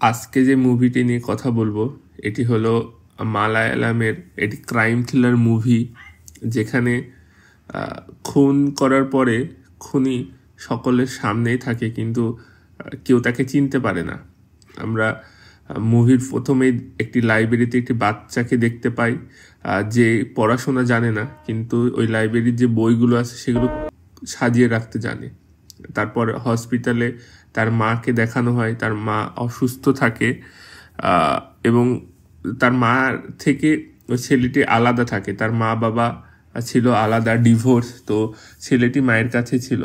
আজকে যে মুভিটি নিয়ে কথা বলবো এটি হলো মালায়ালামের একটি ক্রাইম থ্রিলার মুভি, যেখানে খুন করার পরে খুনি সকলের সামনেই থাকে, কিন্তু কেউ তাকে চিনতে পারে না। আমরা মুভির প্রথমেই একটি লাইব্রেরিতে একটি বাচ্চাকে দেখতে পাই, যে পড়াশোনা জানে না, কিন্তু ওই লাইব্রেরির যে বইগুলো আছে সেগুলো সাজিয়ে রাখতে জানে। তারপর হসপিটালে তার মাকে দেখানো হয়, তার মা অসুস্থ থাকে এবং তার মা থেকে ওই ছেলেটি আলাদা থাকে। তার মা বাবা ছিল আলাদা, ডিভোর্স। তো ছেলেটি মায়ের কাছে ছিল।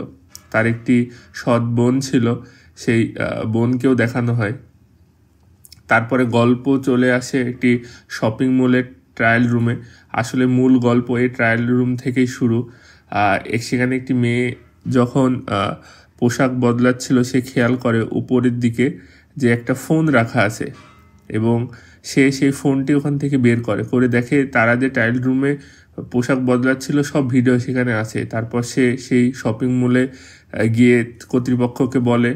তার একটি সৎ বোন ছিল, সেই বোনকেও দেখানো হয়। তারপরে গল্প চলে আসে একটি শপিং মলের ট্রায়াল রুমে। আসলে মূল গল্প এই ট্রায়াল রুম থেকেই শুরু। সেখানে একটি মেয়ে যখন পোশাক বদলাচ্ছিল, সে খেয়াল করে উপরের দিকে যে একটা ফোন রাখা আছে, এবং সে সেই ফোনটি ওখান থেকে বের করে দেখে তারা যে ট্রায়াল রুমে পোশাক বদলাচ্ছিল সব ভিডিও সেখানে আছে। তারপর সে সেই শপিং মলে গিয়ে কর্তৃপক্ষকে বলে,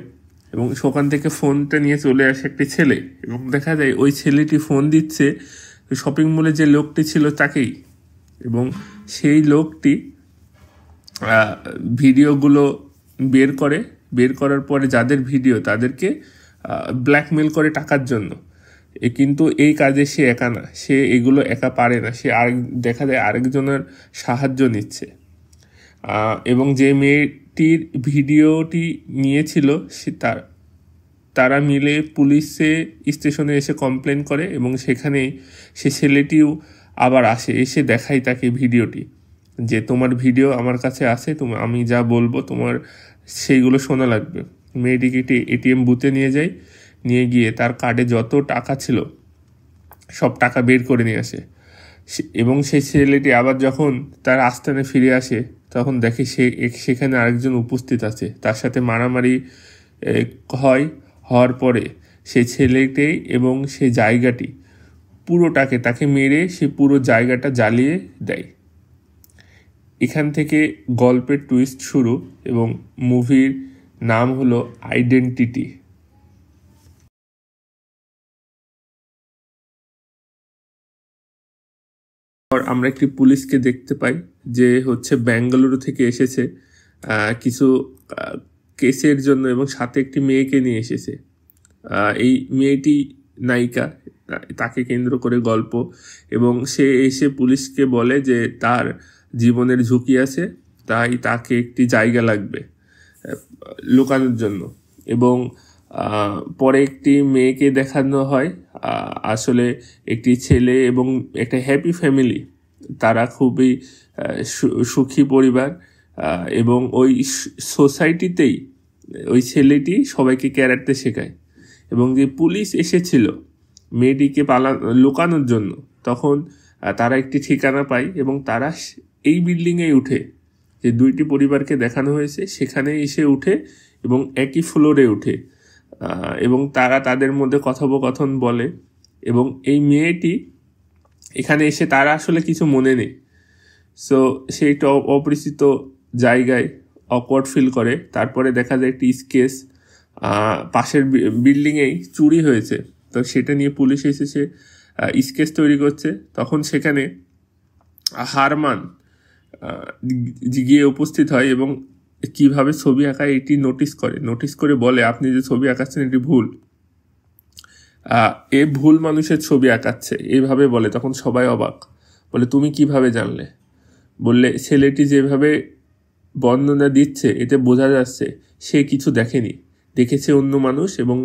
এবং সেখান থেকে ফোনটা নিয়ে চলে আসে একটি ছেলে, এবং দেখা যায় ওই ছেলেটি ফোন দিচ্ছে শপিং মলে যে লোকটি ছিল তাকেই। এবং সেই লোকটি ভিডিওগুলো বের করার পরে যাদের ভিডিও তাদেরকে ব্ল্যাকমেল করে টাকার জন্য। কিন্তু এই কাজে সে একা না, সে এগুলো একা পারে না, সে দেখা যায় আরেকজনের সাহায্য নিচ্ছে। এবং যে মেয়েটির ভিডিওটি নিয়েছিল তারা মিলে পুলিশে স্টেশনে এসে কমপ্লেন করে, এবং সেখানেই সে ছেলেটিও আবার এসে দেখায় তাকে ভিডিওটি, যে তোমার ভিডিও আমার কাছে আছে, আমি যা বলবো তোমার সেইগুলো শোনা লাগবে। মেয়েটিকে একটি এটিএম বুথে নিয়ে গিয়ে তার কার্ডে যত টাকা ছিল সব টাকা বের করে নিয়ে আসে। এবং সেই ছেলেটি আবার যখন তার আস্থানে ফিরে আসে, তখন দেখে সেখানে আরেকজন উপস্থিত আছে। তার সাথে মারামারি হওয়ার পরে সেই ছেলেটি এবং সেই জায়গাটি তাকে মেরে সে পুরো জায়গাটা জ্বালিয়ে দেয়। এখান থেকে গল্পের টুইস্ট শুরু, এবং মুভির নাম হলো আইডেন্টিটি। আমরা একটি পুলিশকে দেখতে পাই যে বেঙ্গালুরু থেকে এসেছে কিছু কেসের জন্য, এবং সাথে একটি মেয়েকে নিয়ে এসেছে। এই মেয়েটি নায়িকা, তাকে কেন্দ্র করে গল্প। এবং সে এসে পুলিশকে বলে যে তার জীবনের ঝুঁকি আছে, তাই তাকে একটি জায়গা লাগবে লুকানোর জন্য। এবং পরে একটি মেয়েকে দেখানো হয়, আসলে একটি ছেলে এবং একটা হ্যাপি ফ্যামিলি, তারা খুবই সুখী পরিবার। এবং ওই সোসাইটিতেই ওই ছেলেটি সবাইকে ক্যারাটে শেখায়। এবং যে পুলিশ এসেছিল মেয়েটিকে লুকানোর জন্য, তখন তারা একটি ঠিকানা পায়, এবং তারা এই বিল্ডিংয়ে উঠে, যে দুইটি পরিবারকে দেখানো হয়েছে সেখানে এসে উঠে, এবং একই ফ্লোরে উঠে, এবং তারা তাদের মধ্যে কথোপকথন বলে। এবং এই মেয়েটি এখানে এসে তারা আসলে কিছু মনে নেই, সো সেইটা অপরিচিত জায়গায় অকওয়ার্ড ফিল করে। তারপরে দেখা যায় একটি স্কেচ পাশের বিল্ডিংয়েই চুরি হয়েছে, তো সেটা নিয়ে পুলিশ এসেছে, স্কেচ তৈরি করছে। তখন সেখানে হারমান গিয়ে উপস্থিত হয়, এবং কিভাবে ছবি আঁকা এটি নোটিস করে বলে, আপনি যে ছবি আঁকাচ্ছেন এটি ভুল, ভুল মানুষের ছবি আঁকাচ্ছে, এইভাবে বলে। তখন সবাই অবাক, বলে তুমি কিভাবে জানলে? বললে ছেলেটি যেভাবে বর্ণনা দিচ্ছে এতে বোঝা যাচ্ছে সে কিছু দেখেনি, দেখেছে অন্য মানুষ, এবং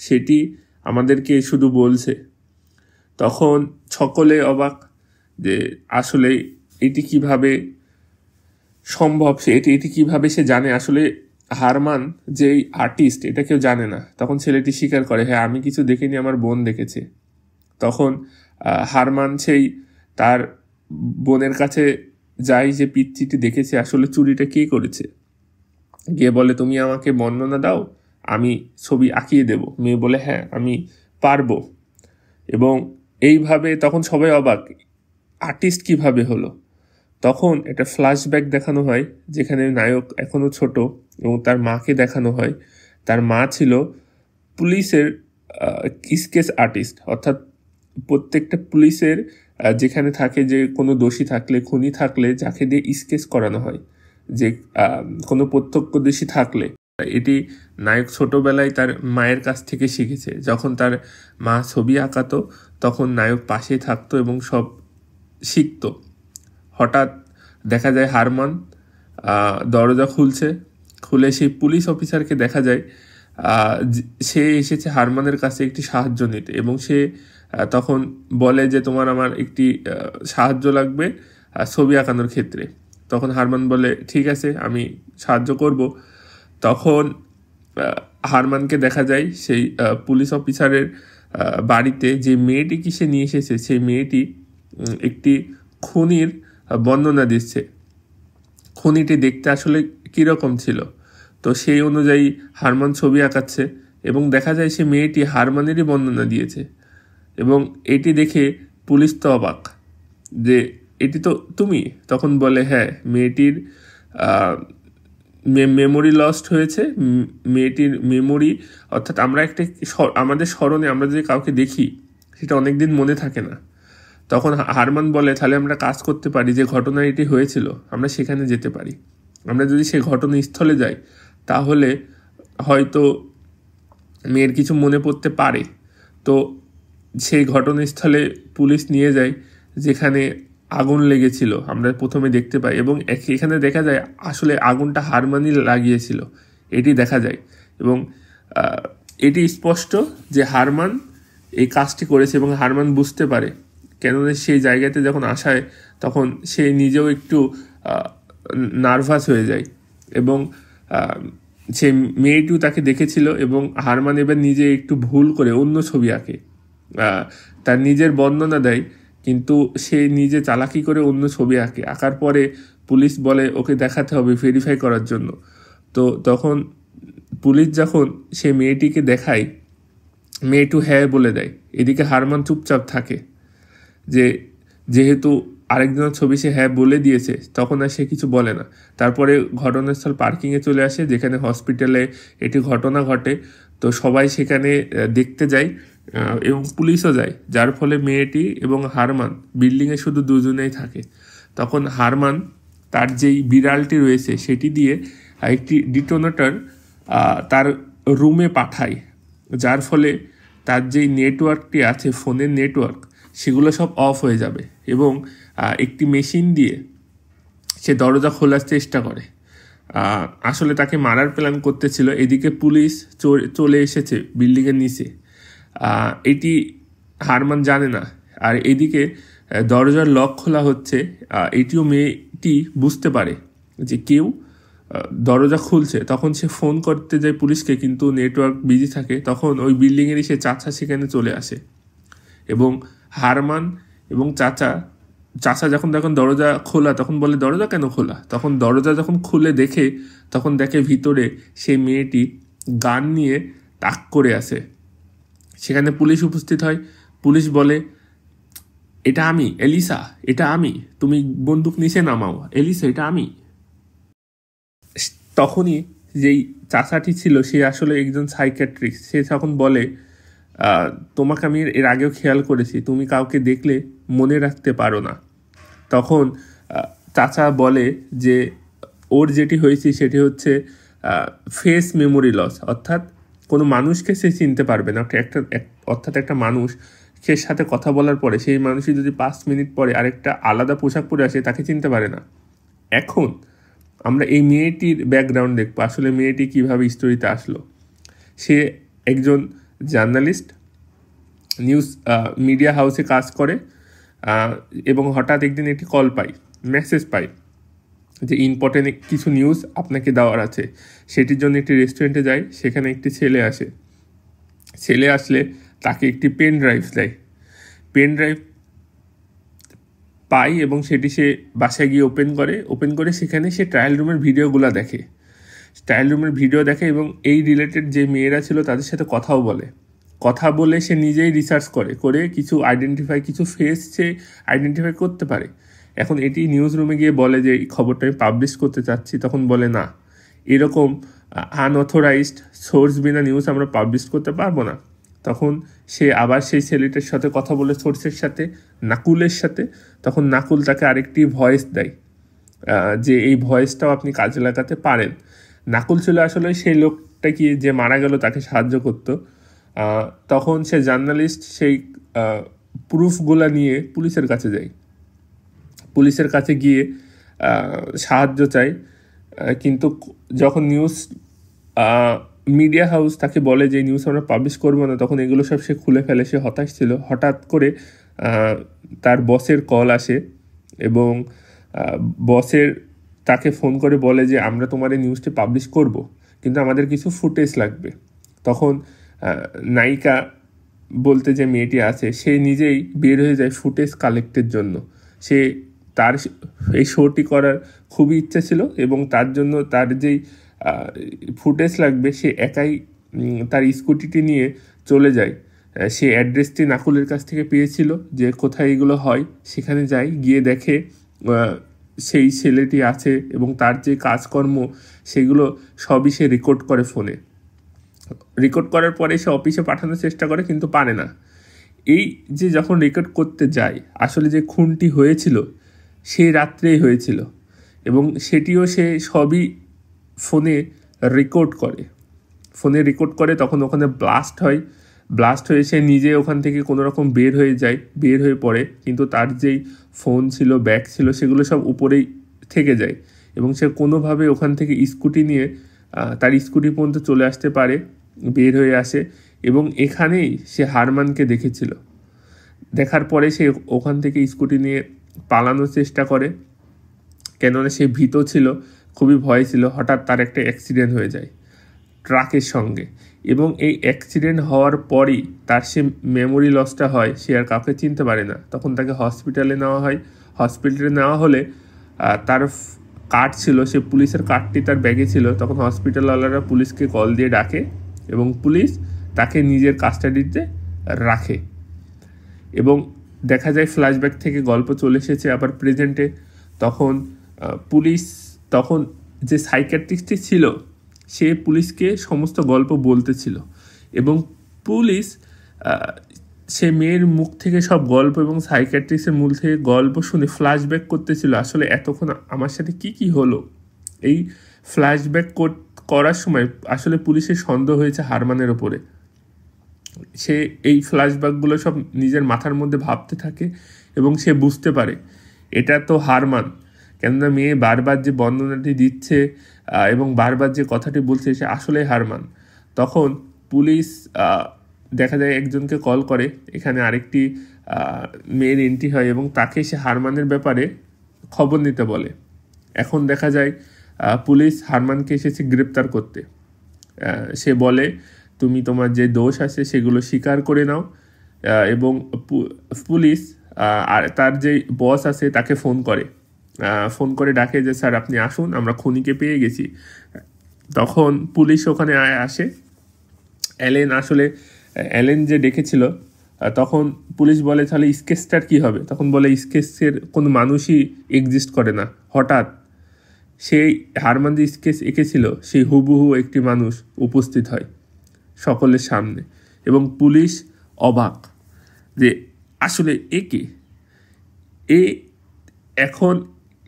সেটি আমাদেরকে শুধু বলছে। তখন সকলে অবাক যে আসলে এটি কিভাবে সম্ভব, এটি কিভাবে সে জানে। আসলে হারমান যে আর্টিস্ট এটা কেউ জানে না। তখন ছেলেটি স্বীকার করে, হ্যাঁ আমি কিছু দেখিনি, আমার বোন দেখেছে। তখন হারমান সেই তার বোনের কাছে যায় যে পিচ্চিটি দেখেছে, আসলে চুরিটা কে করেছে। গিয়ে বলে, তুমি আমাকে বর্ণনা দাও, আমি ছবি আঁকিয়ে দেব। মেয়ে বলে, হ্যাঁ আমি পারবো। এবং এইভাবে তখন সবাই অবাক, আর্টিস্ট কিভাবে হলো। তখন একটা ফ্ল্যাশব্যাক দেখানো হয়, যেখানে নায়ক এখনো ছোট, এবং তার মাকে দেখানো হয়। তার মা ছিল পুলিশের স্কেচ আর্টিস্ট, অর্থাৎ প্রত্যেকটা পুলিশের যেখানে থাকে যে কোনো দোষী থাকলে, খুনি থাকলে যাকে দিয়ে স্কেচ করানো হয়, যে কোনো প্রত্যক্ষদর্শী থাকলে। এটি নায়ক ছোটবেলায় তার মায়ের কাছ থেকে শিখেছে। যখন তার মা ছবি আঁকাতো তখন নায়ক পাশে থাকতো এবং সব শিখতো। হঠাৎ দেখা যায় হারমান দরজা খুলে সেই পুলিশ অফিসারকে দেখা যায় সে এসেছে হারমানের কাছে একটি সাহায্য নিতে, এবং সে তখন বলে যে তোমার আমার একটি সাহায্য লাগবে ছবি আঁকানোর ক্ষেত্রে। তখন হারমান বলে ঠিক আছে, আমি সাহায্য করব। তখন হারমানকে দেখা যায় সেই পুলিশ অফিসারের বাড়িতে যে মেয়েটিকে সে নিয়ে এসেছে, সেই মেয়েটি একটি খুনির বর্ণনা দিচ্ছে। খুনিটি দেখতে আসলে কীরকম ছিল, তো সেই অনুযায়ী হারমান ছবি আঁকাচ্ছে এবং দেখা যায় সে মেয়েটি হারমানেরই বর্ণনা দিয়েছে। এবং এটি দেখে পুলিশ তো অবাক যে এটি তো তুমি। তখন বলে হ্যাঁ, মেয়েটির মেমোরি লস্ট হয়েছে। মেয়েটির মেমোরি, অর্থাৎ আমরা আমাদের স্মরণে আমরা যদি কাউকে দেখি সেটা অনেক দিন মনে থাকে না। তখন হারমান বলে তাহলে আমরা কাজ করতে পারি, যে ঘটনা এটি হয়েছিল আমরা সেখানে যেতে পারি। আমরা যদি সেই ঘটনাস্থলে যাই তাহলে হয়তো মেয়ের কিছু মনে পড়তে পারে। তো সেই ঘটনাস্থলে পুলিশ নিয়ে যায় যেখানে আগুন লেগেছিল, আমরা প্রথমে দেখতে পাই, এবং এখানে দেখা যায় আসলে আগুনটা হারমানই লাগিয়েছিল, এটি দেখা যায়। এবং এটি স্পষ্ট যে হারমান এই কাজটি করেছে, এবং হারমান বুঝতে পারে, কেননা সেই জায়গাতে যখন আসায় তখন সে নিজেও একটু নার্ভাস হয়ে যায়। এবং সে মেয়েটিও তাকে দেখেছিল, এবং হারমান এবার নিজে একটু ভুল করে অন্য ছবি আঁকে, তার নিজের বর্ণনা দেয়, কিন্তু সে নিজে চালাকি করে অন্য ছবি আঁকার পরে পুলিশ বলে ওকে দেখাতে হবে ভেরিফাই করার জন্য। তো তখন পুলিশ যখন সে মেয়েটিকে দেখায়, মেয়েটু হ্যাঁ বলে দেয়। এদিকে হারমান চুপচাপ থাকে, যেহেতু আরেকজনের ছবি সে হ্যাঁ বলে দিয়েছে, তখন আর সে কিছু বলে না। তারপরে ঘটনাস্থল পার্কিংয়ে চলে আসে, যেখানে হসপিটালে এটি ঘটনা ঘটে। তো সবাই সেখানে দেখতে যায় এবং পুলিশও যায়, যার ফলে মেয়েটি এবং হারমান বিল্ডিংয়ে শুধু দুজনেই থাকে। তখন হারমান তার যেই বিড়ালটি রয়েছে সেটি দিয়ে একটি ডিটোনেটর তার রুমে পাঠায়, যার ফলে তার যেই নেটওয়ার্কটি আছে, ফোনের নেটওয়ার্ক, সেগুলো সব অফ হয়ে যাবে। এবং একটি মেশিন দিয়ে সে দরজা খোলার চেষ্টা করে, আসলে তাকে মারার প্ল্যান করতেছিল। এদিকে পুলিশ চলে এসেছে বিল্ডিংয়ের নিচে, এটি হারমান জানে না। আর এদিকে দরজার লক খোলা হচ্ছে, এটিও মেয়েটি বুঝতে পারে যে কেউ দরজা খুলছে। তখন সে ফোন করতে যায় পুলিশকে, কিন্তু নেটওয়ার্ক বিজি থাকে। তখন ওই বিল্ডিংয়েরই সে চাচা সেখানে চলে আসে, এবং হারমান এবং চাচা যখন দরজা খোলা, তখন বলে দরজা কেন খোলা? তখন দরজা যখন খুলে দেখে, তখন দেখে ভিতরে সেই মেয়েটি গান নিয়ে তাক করে আসে। সেখানে পুলিশ উপস্থিত হয়। পুলিশ বলে এটা আমি, এলিসা, এটা আমি, তুমি বন্দুক নিচে নামাও, এলিসা এটা আমি। তখনই যেই চাচাটি ছিল সে আসলে একজন সাইকিয়াট্রিস্ট। সে তখন বলে তোমাকে আমি এর আগেও খেয়াল করেছি, তুমি কাউকে দেখলে মনে রাখতে পারো না। তখন চাচা বলে যে ওর যেটি হয়েছে সেটি হচ্ছে ফেস মেমোরি লস, অর্থাৎ কোনো মানুষকে সে চিনতে পারবে না। অর্থাৎ একটা মানুষের সাথে কথা বলার পরে সেই মানুষই যদি 5 মিনিট পরে আরেকটা আলাদা পোশাক পরে আসে তাকে চিনতে পারে না। এখন আমরা এই মেয়েটির ব্যাকগ্রাউন্ড দেখবো, আসলে মেয়েটি কীভাবে স্টোরিতে আসলো। সে একজন জার্নালিস্ট, নিউজ মিডিয়া হাউসে কাজ করে, এবং হঠাৎ একদিন একটি মেসেজ পাই যে ইম্পর্টেন্ট কিছু নিউজ আপনাকে দেওয়ার আছে। সেটির জন্য একটি রেস্টুরেন্টে যায়, সেখানে একটি ছেলে আসলে তাকে একটি পেন ড্রাইভ দেয়। পেন ড্রাইভ পাই এবং সেটি সে বাসায় গিয়ে ওপেন করে সেখানে সে ট্রায়াল রুমের ভিডিওগুলো দেখে। এবং এই রিলেটেড যে মেয়েরা ছিল তাদের সাথে কথা বলে সে নিজেই রিসার্চ করে কিছু ফেস সে আইডেন্টিফাই করতে পারে। এখন এটি নিউজ রুমে গিয়ে বলে যে এই খবরটা আমি পাবলিশ করতে চাচ্ছি। তখন বলে না, এরকম আনঅথরাইজড সোর্স বিনা নিউজ আমরা পাবলিশ করতে পারবো না। তখন সে আবার সেই ছেলেটার সাথে কথা বলে সোর্সের সাথে, নাকুলের সাথে। তখন নাকুল তাকে আরেকটি ভয়েস দেয় যে এই ভয়েসটাও আপনি কাজে লাগাতে পারেন। নাকুল ছিল আসলে সেই লোকটা কি যে মারা গেল তাকে সাহায্য করতো। তখন সে জার্নালিস্ট সেই প্রুফগুলা নিয়ে পুলিশের কাছে যায়, পুলিশের কাছে গিয়ে সাহায্য চায়। কিন্তু যখন নিউজ মিডিয়া হাউস তাকে বলে যে নিউজ আমরা পাবলিশ করবো না, তখন এগুলো সব সে খুলে ফেলে। সে হতাশ ছিল। হঠাৎ করে তার বসের কল আসে এবং বসের তাকে ফোন করে বলে যে আমরা তোমার এই নিউজটি পাবলিশ করব, কিন্তু আমাদের কিছু ফুটেজ লাগবে। তখন নায়িকা বলতে যে মেয়েটি আছে সে নিজেই বের হয়ে যায় ফুটেজ কালেক্টের জন্য। সে তার এই শোটি করার খুবই ইচ্ছা ছিল এবং তার জন্য তার যেই ফুটেজ লাগবে সে একাই তার স্কুটিটি নিয়ে চলে যায়। সে অ্যাড্রেসটি নাকুলের কাছ থেকে পেয়েছিল যে কোথায় এগুলো হয়, সেখানে যায়। গিয়ে দেখে সেই ছেলেটি আছে এবং তার যে কাজকর্ম সেগুলো সবই সে রেকর্ড করে ফোনে। রেকর্ড করার পরে সে অফিসে পাঠানোর চেষ্টা করে, কিন্তু পারে না। এই যে যখন রেকর্ড করতে যায়, আসলে যে খুনটি হয়েছিল সেই রাত্রেই হয়েছিল এবং সেটিও সে সবই ফোনে রেকর্ড করে। তখন ওখানে ব্লাস্ট হয়ে সে নিজে ওখান থেকে কোনো রকম বের হয়ে পড়ে। কিন্তু তার যেই ফোন ছিল, ব্যাগ ছিল, সেগুলো সব উপরেই থেকে যায় এবং সে কোনোভাবে ওখান থেকে স্কুটি নিয়ে তার স্কুটি পর্যন্ত চলে আসতে পারে, বের হয়ে আসে। এবং এখানেই সে হারমানকে দেখেছিল। দেখার পরে সে ওখান থেকে স্কুটি নিয়ে পালানোর চেষ্টা করে, কেননা সে ভীত ছিল, খুবই ভয় ছিল। হঠাৎ তার একটা অ্যাক্সিডেন্ট হয়ে যায় ট্রাকের সঙ্গে এবং এই অ্যাক্সিডেন্ট হওয়ার পরই তার সে মেমোরি লসটা হয়, সে আর কাউকে চিনতে পারে না। তখন তাকে হসপিটালে নেওয়া হয়। হসপিটালে নেওয়া হলে তার কার্ড ছিল, সে পুলিশের কার্ডটি তার ব্যাগে ছিল। তখন হসপিটালওয়ালারা পুলিশকে কল দিয়ে ডাকে এবং পুলিশ তাকে নিজের কাস্টাডিতে রাখে এবং দেখা যায় ফ্ল্যাশব্যাক থেকে গল্প চলে এসেছে আবার প্রেজেন্টে। তখন যে সাইকিয়াট্রিস্টটি ছিল সে পুলিশকে সমস্ত গল্প বলতেছিল এবং পুলিশ সে মেয়ের মুখ থেকে সব গল্প এবং সাইকিয়াট্রিস্টের মুখ থেকে গল্প শুনে ফ্ল্যাশব্যাক করতেছিল, আসলে এতক্ষণ আমার সাথে কি হলো। এই ফ্ল্যাশব্যাক করার সময় আসলে পুলিশের সন্দেহ হয়েছে হারমানের ওপরে। সে এই ফ্ল্যাশব্যাকগুলো সব নিজের মাথার মধ্যে ভাবতে থাকে এবং সে বুঝতে পারে এটা তো হারমান, কেননা মেয়ে বারবার যে বর্ণনাটি দিচ্ছে এবং বারবার যে কথাটি বলছে সে আসলে হারমান। তখন পুলিশ দেখা যায় একজনকে কল করে, এখানে আরেকটি মেয়ের এন্ট্রি হয় এবং তাকে সে হারমানের ব্যাপারে খবর নিতে বলে। এখন দেখা যায় পুলিশ হারমানকে এসেছে গ্রেপ্তার করতে। সে বলে তুমি তোমার যে দোষ আছে সেগুলো স্বীকার করে নাও এবং পুলিশ আর তার যে বস আছে তাকে ফোন করে ডাকে যে স্যার আপনি আসুন, আমরা খুনিকে পেয়ে গেছি। তখন পুলিশ ওখানে আসে। অ্যালেন যে ডেকেছিল, তখন পুলিশ বলে তাহলে স্কেচটার কী হবে? তখন বলে স্কেচের কোনো মানুষই এক্সিস্ট করে না। হঠাৎ সেই হারমান যে স্কেচ এঁকেছিল সেই হুবহু একটি মানুষ উপস্থিত হয় সকলের সামনে এবং পুলিশ অবাক যে আসলে এখন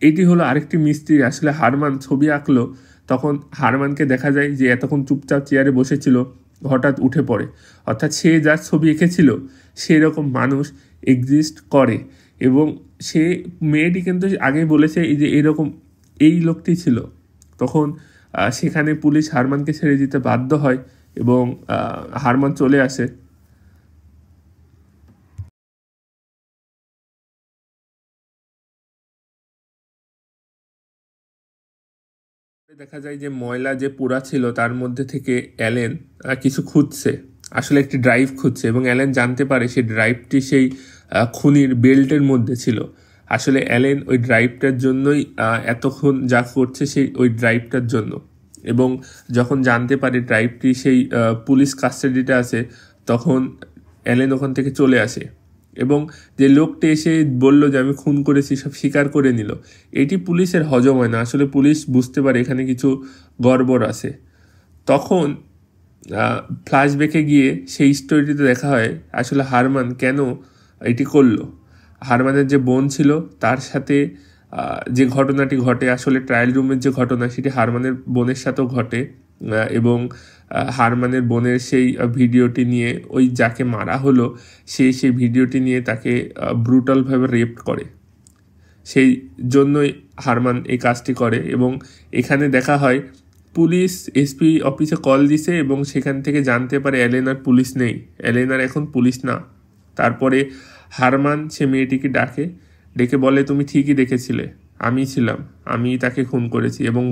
এটি হলো আরেকটি মিস্ত্রি। আসলে হারমান ছবি আঁকলো, তখন হারমানকে দেখা যায় যে এতক্ষণ চুপচাপ চেয়ারে বসেছিল, হঠাৎ উঠে পড়ে। অর্থাৎ সে যার ছবি এঁকেছিল সেরকম মানুষ এক্সিস্ট করে এবং সে মেয়েটি কিন্তু আগেই বলেছে যে এরকম এই লোকটি ছিল। তখন সেখানে পুলিশ হারমানকে ছেড়ে দিতে বাধ্য হয় এবং হারমান চলে আসে। দেখা যায় যে ময়লা যে পোড়া ছিল তার মধ্যে থেকে অ্যালেন কিছু খুঁজছে, আসলে একটি ড্রাইভ খুঁজছে এবং অ্যালেন জানতে পারে সেই ড্রাইভটি সেই খুনির বেল্টের মধ্যে ছিল। আসলে অ্যালেন ওই ড্রাইভটার জন্যই এতক্ষণ যা করছে সেই ওই ড্রাইভটার জন্য। এবং যখন জানতে পারে ড্রাইভটি সেই পুলিশ কাস্টাডিতে আছে, তখন অ্যালেন ওখান থেকে চলে আসে এবং যে লোকটি এসে বলল যে আমি খুন করেছি সব স্বীকার করে নিল। এটি পুলিশের হজম হয় না। আসলে পুলিশ বুঝতে পারে এখানে কিছু গড়বড় আছে। তখন ফ্ল্যাশব্যাকে গিয়ে সেই স্টোরিটিতে দেখা হয় আসলে হারমান কেন এটি করলো। হারমানের যে বোন ছিল তার সাথে যে ঘটনাটি ঘটে, আসলে ট্রায়াল রুমের যে ঘটনা সেটি হারমানের বোনের সাথেও ঘটে, এবং হারমানের বোনের সেই ভিডিওটি নিয়ে ওই যাকে মারা হলো সেই ভিডিওটি নিয়ে তাকে ব্রুটালভাবে রেপ করে, সেই জন্যই হারমান এই কাজটি করে। এবং এখানে দেখা হয় পুলিশ এসপি অফিসে কল দিছে এবং সেখান থেকে জানতে পারে এলেনার পুলিশ নেই, এলেনার এখন পুলিশ না। তারপরে হারমান সে মেয়েটিকে ডেকে বলে তুমি ঠিকই দেখেছিলে, আমি ছিলাম, আমি তাকে খুন করেছি, এবং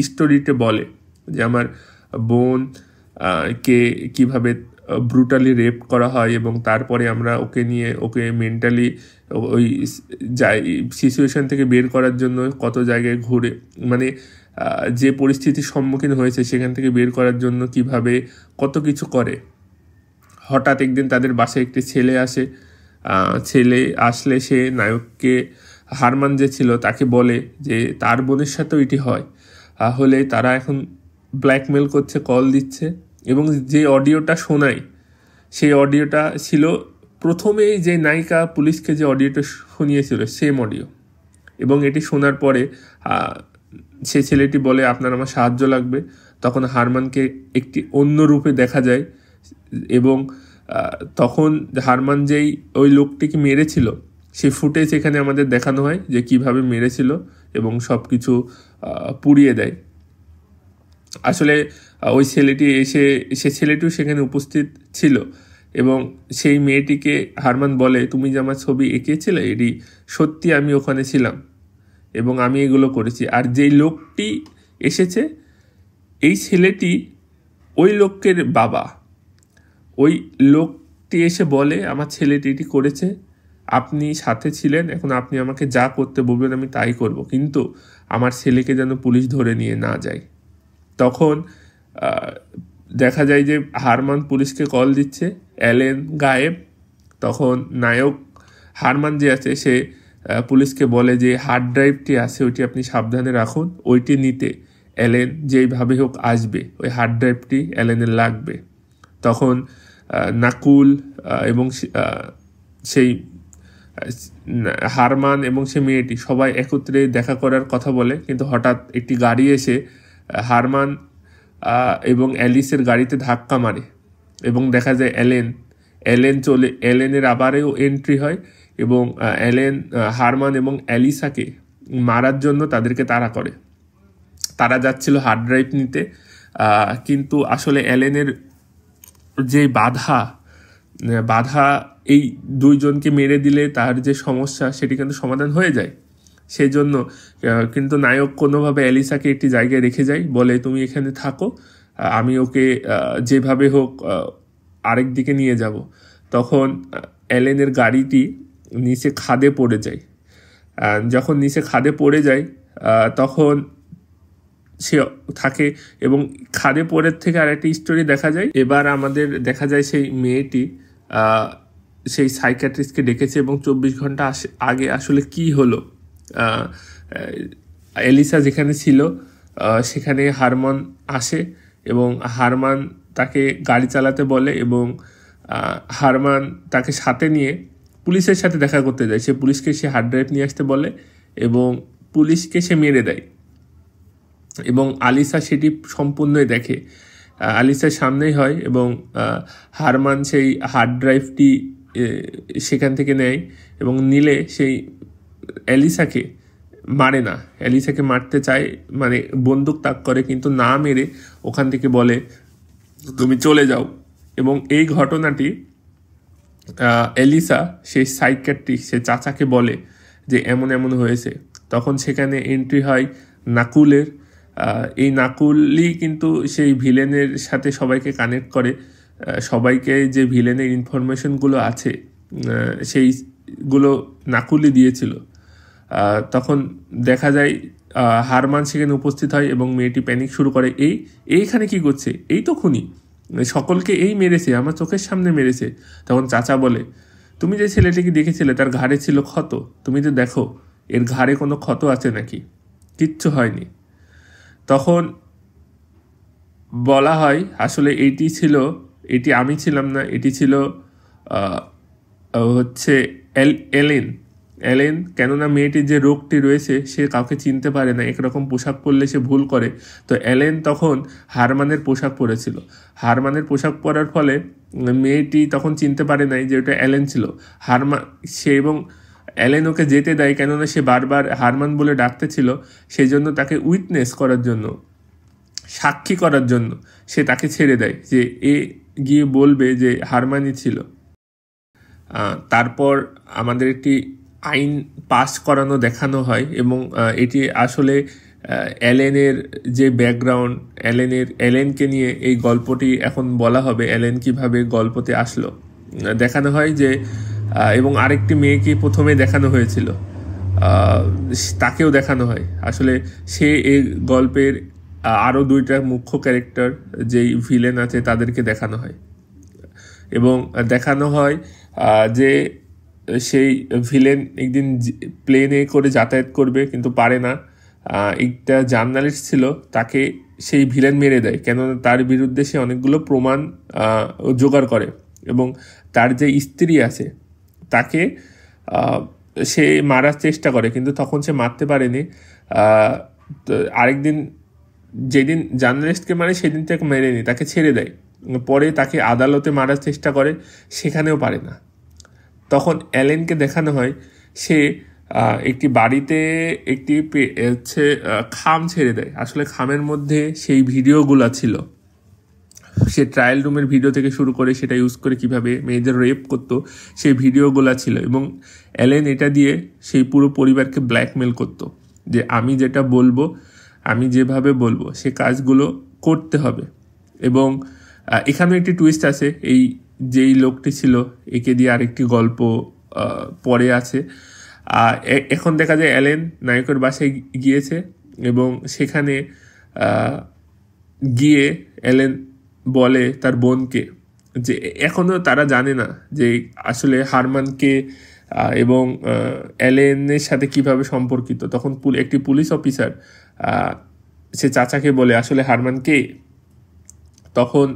স্টোরিতে বলে যে আমার বোন কে কিভাবে ব্রুটালি রেপ করা হয়, এবং তারপরে আমরা ওকে মেন্টালি ওই সিচুয়েশন থেকে বের করার জন্য কত জায়গায় ঘুরে, মানে যে পরিস্থিতির সম্মুখীন হয়েছে সেখান থেকে বের করার জন্য কিভাবে কত কিছু করে। হঠাৎ একদিন তাদের বাসায় একটি ছেলে আসে, ছেলে আসলে সে নায়ককে, হারমান যে ছিল তাকে বলে যে তার বোনের সাথেও এটি হয়, তাহলে তারা এখন ব্ল্যাকমেল করছে, কল দিচ্ছে। এবং যে অডিওটা শোনায় সেই অডিওটা ছিল প্রথমেই যে নায়িকা পুলিশকে যে অডিওটা শুনিয়েছিল সেম অডিও। এবং এটি শোনার পরে সে ছেলেটি বলে আপনার আমার সাহায্য লাগবে। তখন হারমানকে একটি অন্য রূপে দেখা যায়, এবং তখন হারমান যেই ওই লোকটিকে মেরেছিল সেই ফুটেজ এখানে আমাদের দেখানো হয় যে কিভাবে মেরেছিল, এবং সব কিছু পুড়িয়ে দেয়। আসলে ওই ছেলেটি সে ছেলেটিও সেখানে উপস্থিত ছিল, এবং সেই মেয়েটিকে হারমান বলে তুমি যে আমার ছবি এঁকেছিলে এটি সত্যি, আমি ওখানে ছিলাম এবং আমি এগুলো করেছি। আর যেই লোকটি এসেছে এই ছেলেটি ওই লোকের বাবা, ওই লোকটি এসে বলে আমার ছেলেটি এটি করেছে, আপনি সাথে ছিলেন, এখন আপনি আমাকে যা করতে বলবেন আমি তাই করব, কিন্তু আমার ছেলেকে যেন পুলিশ ধরে নিয়ে না যায়। তখন দেখা যায় যে হারমান পুলিশকে কল দিচ্ছে, এলেন গায়েব। তখন নায়ক হারমান যে আছে সে পুলিশকে বলে যে হার্ড ড্রাইভটি আছে ওইটি আপনি সাবধানে রাখুন, ওইটি নিতে এলেন যেইভাবে হোক আসবে, ওই হার্ড ড্রাইভটি এলেনের লাগবে। তখন নাকুল এবং সেই হারমান এবং সে মেয়েটি সবাই একত্রে দেখা করার কথা বলে, কিন্তু হঠাৎ একটি গাড়ি এসে হারমান এবং অ্যালিসের গাড়িতে ধাক্কা মারে, এবং দেখা যায় এলেনের আবারও এন্ট্রি হয়, এবং এলেন হারমান এবং অ্যালিসাকে মারার জন্য তাদেরকে তাড়া করে। তারা যাচ্ছিল হার্ড ড্রাইভ নিতে, কিন্তু আসলে এলেনের যে বাধা এই দুইজনকে মেরে দিলে তার যে সমস্যা সেটি কিন্তু সমাধান হয়ে যায়। সেই জন্য কিন্তু নায়ক কোনোভাবে অ্যালিসাকে একটি জায়গায় রেখে যায়, বলে তুমি এখানে থাকো, আমি ওকে যেভাবে হোক আরেক দিকে নিয়ে যাব। তখন এলেনের গাড়িটি নিচে খাদে পড়ে যায়। যখন নিচে খাদে পড়ে যায় তখন সে থাকে, এবং খাদে পড়ে থেকে আরেকটি স্টোরি দেখা যায়। এবার আমাদের দেখা যায় সেই মেয়েটি সেই সাইকিয়াট্রিস্টকে ডেকেছে, এবং 24 ঘন্টা আগে আসলে কি হলো, এলিসা যেখানে ছিল সেখানে হারমান আসে, এবং হারমান তাকে গাড়ি চালাতে বলে, এবং হারমান তাকে সাথে নিয়ে পুলিশের সাথে দেখা করতে যায়। সে পুলিশকে সে হার্ড ড্রাইভ নিয়ে আসতে বলে, এবং পুলিশকে সে মেরে দেয়, এবং আলিসা সেটি সম্পূর্ণই দেখে, আলিসার সামনেই হয়। এবং হারমান সেই হার্ড ড্রাইভটি সেখান থেকে নেয়, এবং নিলে সেই অ্যালিসাকে মারে না, অ্যালিসাকে মারতে চায়, মানে বন্দুক তাক করে, কিন্তু না মেরে ওখান থেকে বলে তুমি চলে যাও। এবং এই ঘটনাটি এলিসা সেই সাইকিয়াট্রিস্ট সে চাচাকে বলে যে এমন এমন হয়েছে। তখন সেখানে এন্ট্রি হয় নাকুলের। এই নাকুলই কিন্তু সেই ভিলেনের সাথে সবাইকে কানেক্ট করে, সবাইকে যে ভিলেনের ইনফরমেশনগুলো আছে সেইগুলো নাকুলই দিয়েছিল। তখন দেখা যায় হারমান সেখানে উপস্থিত হয়, এবং মেয়েটি প্যানিক শুরু করে, এইখানে কি করছে, এই তো খুনি, সকলকে এই মেরেছে, আমার চোখের সামনে মেরেছে। তখন চাচা বলে তুমি যে ছেলেটিকে দেখেছিলে তার ঘাড়ে ছিল ক্ষত, তুমি তো দেখো এর ঘাড়ে কোনো ক্ষত আছে নাকি, কিচ্ছু হয়নি। তখন বলা হয় আসলে এটি আমি ছিলাম না, এটি ছিল আহ, হচ্ছে এলেন। কেননা মেয়েটির যে রোগটি রয়েছে সে কাউকে চিনতে পারে না, একরকম পোশাক পরলে সে ভুল করে। তো এলেন তখন হারমানের পোশাক পরেছিল। হারমানের পোশাক পরার ফলে মেয়েটি তখন চিনতে পারে নাই যে ওটা এলেন ছিল। এবং এলেন ওকে যেতে দেয়, কেননা সে বারবার হারমান বলে ডাকতে ছিল। সেই জন্য তাকে উইটনেস করার জন্য, সাক্ষী করার জন্য সে তাকে ছেড়ে দেয়, যে এ গিয়ে বলবে যে হারমানই ছিল। তারপর আমাদের একটি আইন পাস করানো দেখানো হয়, এবং এটি আসলে অ্যালেনের যে ব্যাকগ্রাউন্ড, অ্যালেনকে নিয়ে এই গল্পটি এখন বলা হবে, অ্যালেন কিভাবে গল্পতে আসলো দেখানো হয়। যে এবং আরেকটি মেয়েকে প্রথমে দেখানো হয়েছিল, তাকেও দেখানো হয়। আসলে সে এই গল্পের আরও দুইটা মুখ্য ক্যারেক্টার যেই ভিলেন আছে তাদেরকে দেখানো হয়, এবং দেখানো হয় যে সেই ভিলেন একদিন প্লেনে করে যাতায়াত করবে কিন্তু পারে না। একটা জার্নালিস্ট ছিল, তাকে সেই ভিলেন মেরে দেয়, কেননা তার বিরুদ্ধে সে অনেকগুলো প্রমাণ জোগাড় করে, এবং তার যে স্ত্রী আছে তাকে সে মারার চেষ্টা করে, কিন্তু তখন সে মারতে পারেনি। আরেকদিন যেদিন জার্নালিস্টকে মারে সেদিন তাকে মেরেনি, তাকে ছেড়ে দেয়। পরে তাকে আদালতে মারার চেষ্টা করে, সেখানেও পারে না। তখন অ্যালেনকে দেখানো হয় সে একটি বাড়িতে একটি হচ্ছে খাম ছেড়ে দেয়। আসলে খামের মধ্যে সেই ভিডিওগুলো ছিল, সে ট্রায়াল রুমের ভিডিও থেকে শুরু করে সেটা ইউজ করে কিভাবে মেয়েদের রেপ করতো সেই ভিডিওগুলো ছিল, এবং অ্যালেন এটা দিয়ে সেই পুরো পরিবারকে ব্ল্যাকমেল করতো যে আমি যেটা বলবো, আমি যেভাবে বলবো সে কাজগুলো করতে হবে। এবং এখানে একটি টুইস্ট আছে, এই যেই লোকটি ছিল একে দিয়ে আরেকটি গল্প পরে আছে। এখন দেখা যায় অ্যালেন নায়কের বাসায় গিয়েছে, এবং সেখানে গিয়ে অ্যালেন বলে তার বোনকে যে এখনও তারা জানে না যে আসলে হারমানকে এবং অ্যালেনের সাথে কিভাবে সম্পর্কিত। তখন একটি পুলিশ অফিসার সে চাচাকে বলে আসলে হারমান কে। তখন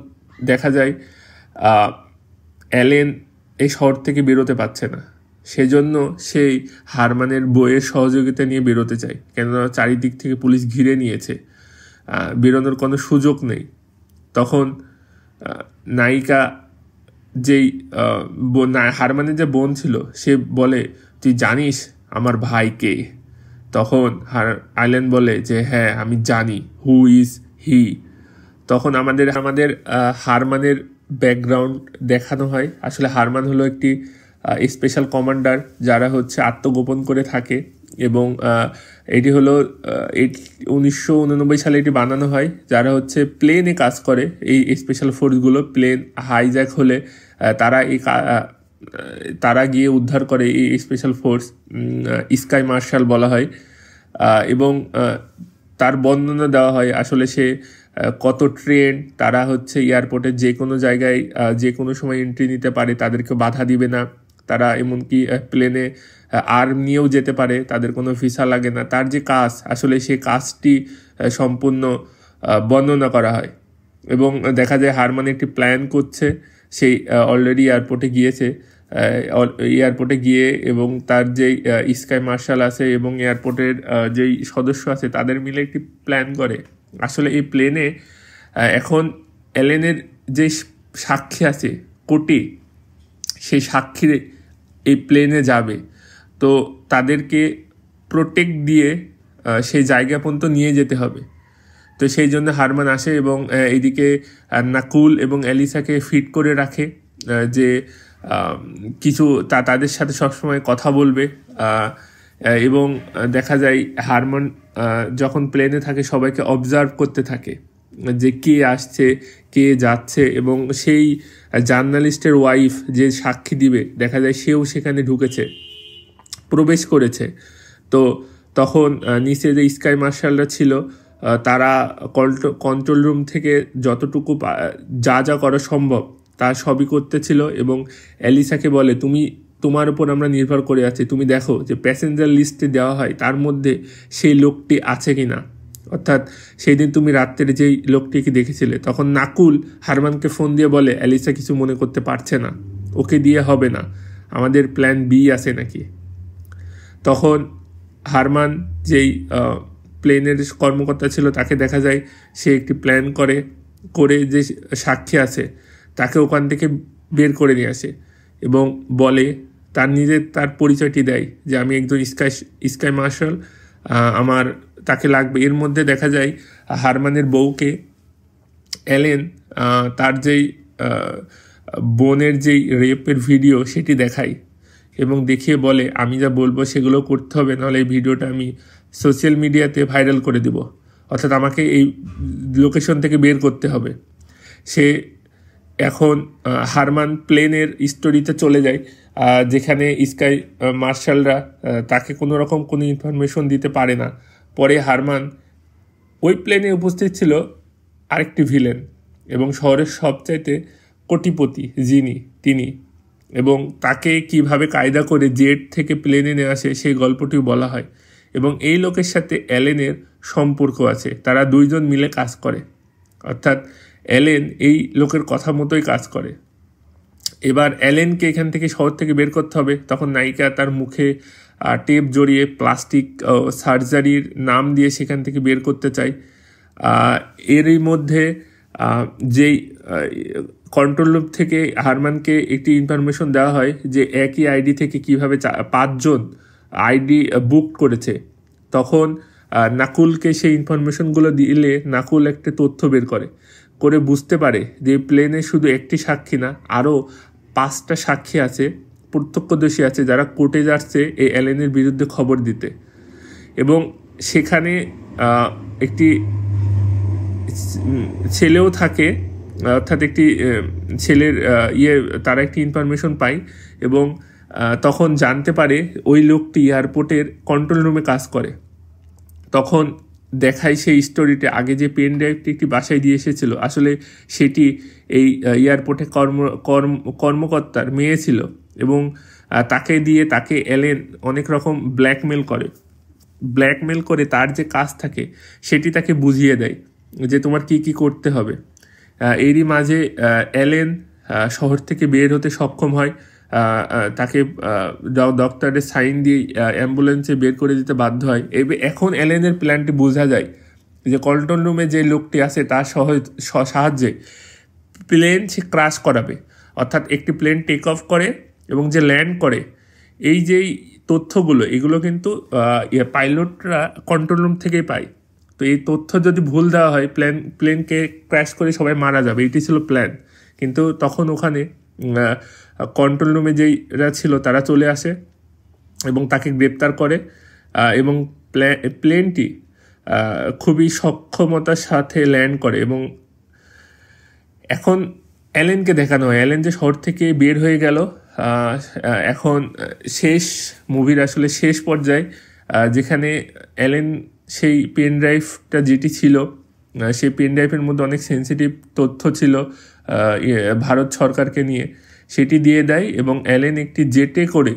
দেখা যায় অ্যালেন এই শহর থেকে বেরোতে পারছে না, সেজন্য সেই হারমানের বইয়ের সহযোগিতা নিয়ে বেরোতে চায়, কেননা চারিদিক থেকে পুলিশ ঘিরে নিয়েছে, বেরোনোর কোনো সুযোগ নেই। তখন নায়িকা যেই হারমানের যে বোন ছিল সে বলে তুই জানিস আমার ভাই কে? তখন আইল্যান্ড বলে যে হ্যাঁ আমি জানি, হু ইজ হি। তখন আমাদের হারমানের ব্যাকগ্রাউন্ড দেখানো হয়। আসলে হারমান হলো একটি স্পেশাল কমান্ডার যারা হচ্ছে আত্মগোপন করে থাকে, এবং এটি হলো 1989 সালে এটি বানানো হয়, যারা হচ্ছে প্লেনে কাজ করে। এই স্পেশাল ফোর্সগুলো প্লেন হাইজ্যাক হলে তারা গিয়ে উদ্ধার করে। এই স্পেশাল ফোর্স স্কাই মার্শাল বলা হয়, এবং তার বর্ণনা দেওয়া হয় আসলে সে কত ট্রেন, তারা হচ্ছে এয়ারপোর্টে যে কোনো জায়গায় যে কোনো সময় এন্ট্রি নিতে পারে, তাদেরকে বাধা দিবে না। তারা এমনকি প্লেনে আর্ম নিয়েও যেতে পারে, তাদের কোনো ভিসা লাগে না। তার যে কাজ, আসলে সেই কাজটি সম্পূর্ণ বর্ণনা করা হয়। এবং দেখা যায় হারমান একটি প্ল্যান করছে, সেই অলরেডি এয়ারপোর্টে গিয়ে এবং তার যেই স্কাই মার্শাল আছে এবং এয়ারপোর্টের যেই সদস্য আছে তাদের মিলে একটি প্ল্যান করে। আসলে এই প্লেনে এখন অ্যালেনের যে সাক্ষী আছে কোটি, সেই সাক্ষী এই প্লেনে যাবে, তো তাদেরকে প্রোটেক্ট দিয়ে সেই জায়গা পর্যন্ত নিয়ে যেতে হবে। তো সেই জন্য হারমান আসে এবং এইদিকে নাকুল এবং অ্যালিসাকে ফিট করে রাখে যে কিছু তাদের সাথে সবসময় কথা বলবে। এবং দেখা যায় হারমান যখন প্লেনে থাকে সবাইকে অবজার্ভ করতে থাকে যে কে আসছে কে যাচ্ছে, এবং সেই জার্নালিস্টের ওয়াইফ যে সাক্ষী দিবে দেখা যায় সেও সেখানে প্রবেশ করেছে। তো তখন নিচে যে স্কাই মার্শালরা ছিল তারা কন্ট্রোল রুম থেকে যতটুকু যা করা সম্ভব তা সবই করতেছিল, এবং অ্যালিসাকে বলে তোমার উপর আমরা নির্ভর করে আছি, তুমি দেখো যে প্যাসেঞ্জার লিস্টে দেওয়া হয় তার মধ্যে সেই লোকটি আছে কিনা। অর্থাৎ সেই দিন তুমি রাত্রে যেই লোকটিকে দেখেছিলে, তখন নাকুল হারমানকে ফোন দিয়ে বলে অ্যালিসা কিছু মনে করতে পারছে না, ওকে দিয়ে হবে না, আমাদের প্ল্যান বি আছে নাকি। তখন হারমান যেই প্লেনের কর্মকর্তা ছিল তাকে দেখা যায় সে একটি প্ল্যান করে যে সাক্ষী আছে তাকে ওখান থেকে বের করে নিয়ে আসে এবং বলে তার পরিচয়টি দেয় যে আমি একজন স্কাই মার্শাল, আমার তাকে লাগবে। এর মধ্যে দেখা যায় হারমানের বউকে অ্যালেন তার যেই বোনের যেই রেপের ভিডিও সেটি দেখায় এবং দেখিয়ে বলে আমি যা বলবো সেগুলো করতে হবে, নাহলে এই ভিডিওটা আমি সোশ্যাল মিডিয়াতে ভাইরাল করে দেব, অর্থাৎ আমাকে এই লোকেশন থেকে বের করতে হবে। সে এখন হারমান প্লেনের স্টোরিতে চলে যায় যেখানে স্কাই মার্শালরা তাকে কোনো রকম কোনো ইনফরমেশন দিতে পারে না। পরে হারমান ওই প্লেনে উপস্থিত ছিল আরেকটি ভিলেন এবং শহরের সবচাইতে কোটিপতি তিনি, এবং তাকে কিভাবে কায়দা করে জেট থেকে প্লেনে নিয়ে আসে সেই গল্পটিও বলা হয়। এবং এই লোকের সাথে অ্যালেনের সম্পর্ক আছে, তারা দুইজন মিলে কাজ করে, অর্থাৎ অ্যালেন এই লোকের কথা মতোই কাজ করে। এবার অ্যালেনকে এখান থেকে শহর থেকে বের করতে হবে। তখন নায়িকা তার মুখে টেপ জড়িয়ে প্লাস্টিক সার্জারির নাম দিয়ে সেখান থেকে বের করতে চায়। এরই মধ্যে যেই কন্ট্রোল রুম থেকে হারমানকে একটি ইনফরমেশন দেওয়া হয় যে একই আইডি থেকে কিভাবে 5 জন আইডি বুক করেছে। তখন নাকুলকে সেই ইনফরমেশনগুলো দিলে নাকুল একটা তথ্য বের করে বুঝতে পারে যে প্লেনে শুধু একটি সাক্ষী না, আরও 5টা সাক্ষী আছে, প্রত্যক্ষদর্শী আছে, যারা কোর্টে যাচ্ছে এই অ্যালেনের বিরুদ্ধে খবর দিতে। এবং সেখানে একটি ছেলেও থাকে, অর্থাৎ একটি ছেলের তারা একটি ইনফরমেশন পায় এবং তখন জানতে পারে ওই লোকটি এয়ারপোর্টের কন্ট্রোল রুমে কাজ করে। তখন দেখায় সেই স্টোরিতে আগে যে পেন ড্রাইভটি একটি বাসায় দিয়ে এসেছিল, আসলে সেটি এই এয়ারপোর্টে কর্মকর্তার মেয়ে ছিল এবং তাকে অ্যালেন অনেক রকম ব্ল্যাকমেল করে তার যে কাজ থাকে সেটি তাকে বুঝিয়ে দেয় যে তোমার কি করতে হবে। এরই মাঝে অ্যালেন শহর থেকে বের হতে সক্ষম হয়, তাকে ডক্টরের সাইন দিয়ে অ্যাম্বুলেন্সে বের করে দিতে বাধ্য হয়। এখন অ্যালেনের প্ল্যানটি বোঝা যায় যে কন্ট্রোল রুমে যে লোকটি আছে তার সাহায্যে প্লেন সে ক্রাশ করাবে, অর্থাৎ একটি প্লেন টেক অফ করে এবং যে ল্যান্ড করে, এই যেই তথ্যগুলো এগুলো কিন্তু পাইলটরা কন্ট্রোল রুম থেকেই পায়। তো এই তথ্য যদি ভুল দেওয়া হয় প্লেনকে ক্র্যাশ করে সবাই মারা যাবে, এটি ছিল প্ল্যান। কিন্তু তখন ওখানে কন্ট্রোল রুমে যেইরা ছিল তারা চলে আসে এবং তাকে গ্রেপ্তার করে এবং প্লেনটি খুবই সক্ষমতার সাথে ল্যান্ড করে। এবং এখন অ্যালেনকে দেখানো হয়, অ্যালেন যে শহর থেকে বের হয়ে গেল। এখন মুভির আসলে শেষ পর্যায়ে যেখানে অ্যালেন সেই পেন ড্রাইভটা যেটি ছিল, সেই পেন ড্রাইভের মধ্যে অনেক সেন্সিটিভ তথ্য ছিল ভারত সরকারকে নিয়ে, সেটি দিয়ে দেয় এবং অ্যালেন একটি জেটে করে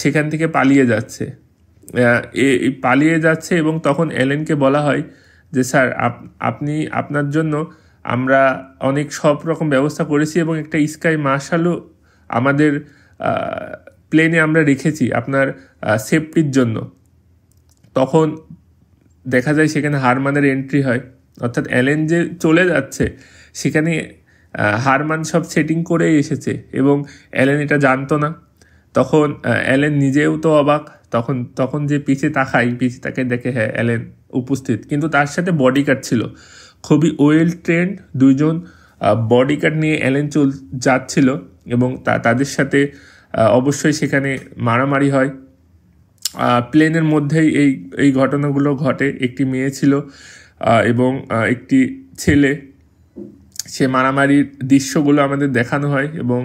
সেখান থেকে পালিয়ে যাচ্ছে এবং তখন অ্যালেনকে বলা হয় যে স্যার আপনার জন্য আমরা অনেক সব রকম ব্যবস্থা করেছি এবং একটা স্কাই মার্শালও আমাদের প্লেনে আমরা রেখেছি আপনার সেফটির জন্য। তখন দেখা যায় সেখানে হারমানের এন্ট্রি হয়, অর্থাৎ অ্যালেন যে চলে যাচ্ছে সেখানে হারমান সব সেটিং করেই এসেছে এবং অ্যালেন এটা জানতো না। তখন অ্যালেন নিজেও তো অবাক, তখন যে পিছে তাকে দেখে হ্যাঁ অ্যালেন উপস্থিত, কিন্তু তার সাথে বডিগার্ড ছিল, খুবই ওয়েল ট্রেন্ড 2 জন বডিগার্ড নিয়ে অ্যালেন যাচ্ছিল এবং তাদের সাথে অবশ্যই সেখানে মারামারি হয়। প্লেনের মধ্যেই এই ঘটনাগুলো ঘটে। একটি মেয়ে ছিল এবং একটি ছেলে, সে মারামারির দৃশ্যগুলো আমাদের দেখানো হয় এবং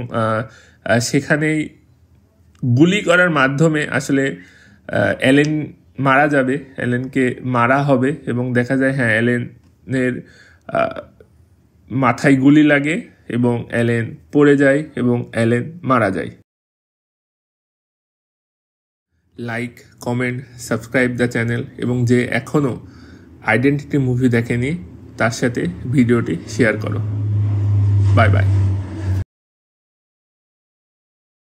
সেখানেই গুলি করার মাধ্যমে আসলে অ্যালেন মারা যাবে, অ্যালেনকে মারা হবে এবং দেখা যায় হ্যাঁ অ্যালেনের মাথায় গুলি লাগে এবং অ্যালেন পড়ে যায় এবং অ্যালেন মারা যায়। Like, comment, subscribe the channel এবং যে এখনও আইডেন্টিটি মুভি দেখেনি তার সাথে ভিডিওটি শেয়ার করো। Bye bye.